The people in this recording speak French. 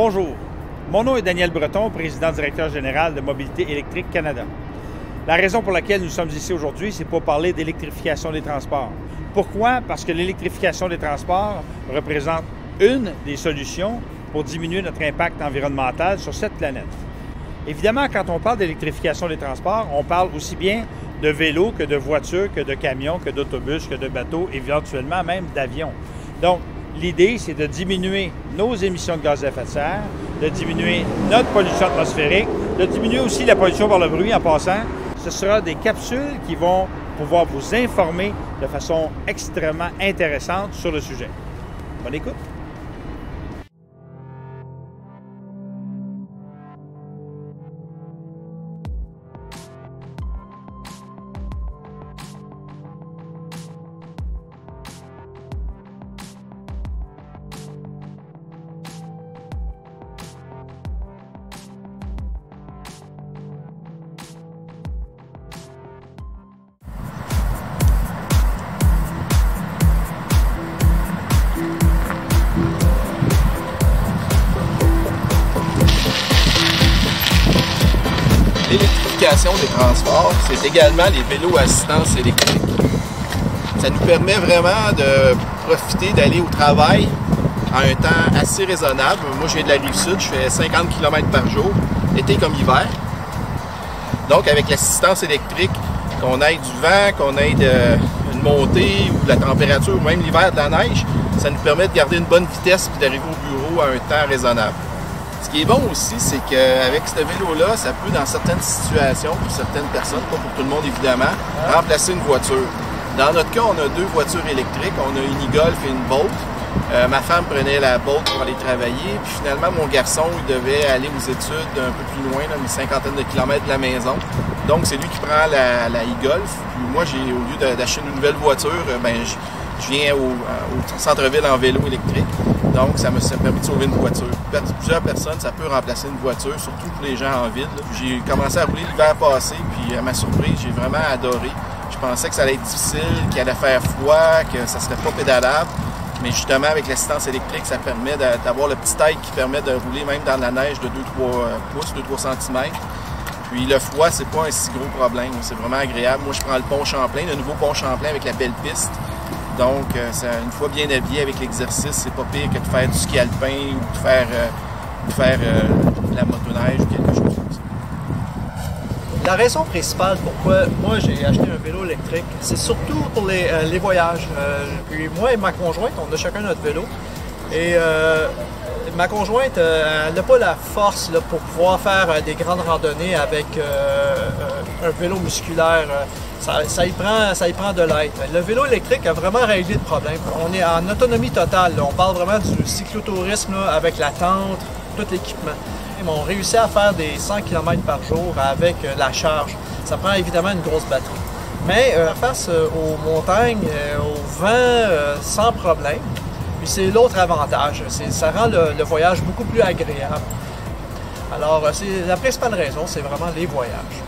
Bonjour, mon nom est Daniel Breton, président-directeur général de Mobilité électrique Canada. La raison pour laquelle nous sommes ici aujourd'hui, c'est pour parler d'électrification des transports. Pourquoi? Parce que l'électrification des transports représente une des solutions pour diminuer notre impact environnemental sur cette planète. Évidemment, quand on parle d'électrification des transports, on parle aussi bien de vélos que de voitures, que de camions, que d'autobus, que de bateaux, éventuellement même d'avions. Donc, l'idée, c'est de diminuer nos émissions de gaz à effet de serre, de diminuer notre pollution atmosphérique, de diminuer aussi la pollution par le bruit en passant. Ce sera des capsules qui vont pouvoir vous informer de façon extrêmement intéressante sur le sujet. Bonne écoute! L'électrification des transports, c'est également les vélos à assistance électrique. Ça nous permet vraiment de profiter d'aller au travail en un temps assez raisonnable. Moi, je viens de la Rive-Sud, je fais 50 km par jour, été comme hiver. Donc, avec l'assistance électrique, qu'on ait du vent, qu'on ait une montée ou de la température, ou même l'hiver de la neige, ça nous permet de garder une bonne vitesse et d'arriver au bureau à un temps raisonnable. Ce qui est bon aussi, c'est qu'avec ce vélo-là, ça peut, dans certaines situations, pour certaines personnes, pas pour tout le monde évidemment, remplacer une voiture. Dans notre cas, on a deux voitures électriques, on a une e-Golf et une Bolt. Ma femme prenait la Bolt pour aller travailler, puis finalement, mon garçon, il devait aller aux études un peu plus loin, une cinquantaine de kilomètres de la maison. Donc, c'est lui qui prend la e-Golf. Puis moi, au lieu d'acheter une nouvelle voiture, je viens au centre-ville en vélo électrique. Donc, ça m'a permis de sauver une voiture. Plusieurs personnes, ça peut remplacer une voiture, surtout pour les gens en ville. J'ai commencé à rouler l'hiver passé, puis à ma surprise, j'ai vraiment adoré. Je pensais que ça allait être difficile, qu'il allait faire froid, que ça serait pas pédalable. Mais justement, avec l'assistance électrique, ça permet d'avoir le petit taille qui permet de rouler même dans la neige de 2-3 pouces, 2-3 cm. Puis le froid, c'est pas un si gros problème. C'est vraiment agréable. Moi, je prends le pont Champlain, le nouveau pont Champlain avec la belle piste. Donc, une fois bien habillé avec l'exercice, c'est pas pire que de faire du ski alpin ou de faire de la motoneige ou quelque chose comme ça. La raison principale pourquoi moi j'ai acheté un vélo électrique, c'est surtout pour les voyages. Puis moi et ma conjointe, on a chacun notre vélo. Et ma conjointe, elle n'a pas la force là, pour pouvoir faire des grandes randonnées avec un vélo musculaire. Ça y prend de l'aide. Le vélo électrique a vraiment réglé le problème. On est en autonomie totale. Là. On parle vraiment du cyclotourisme là, avec la tente, tout l'équipement. On réussit à faire des 100 km par jour avec la charge. Ça prend évidemment une grosse batterie. Mais face aux montagnes, au vent, sans problème. Puis c'est l'autre avantage. Ça rend le voyage beaucoup plus agréable. Alors, c'est la principale raison, c'est vraiment les voyages.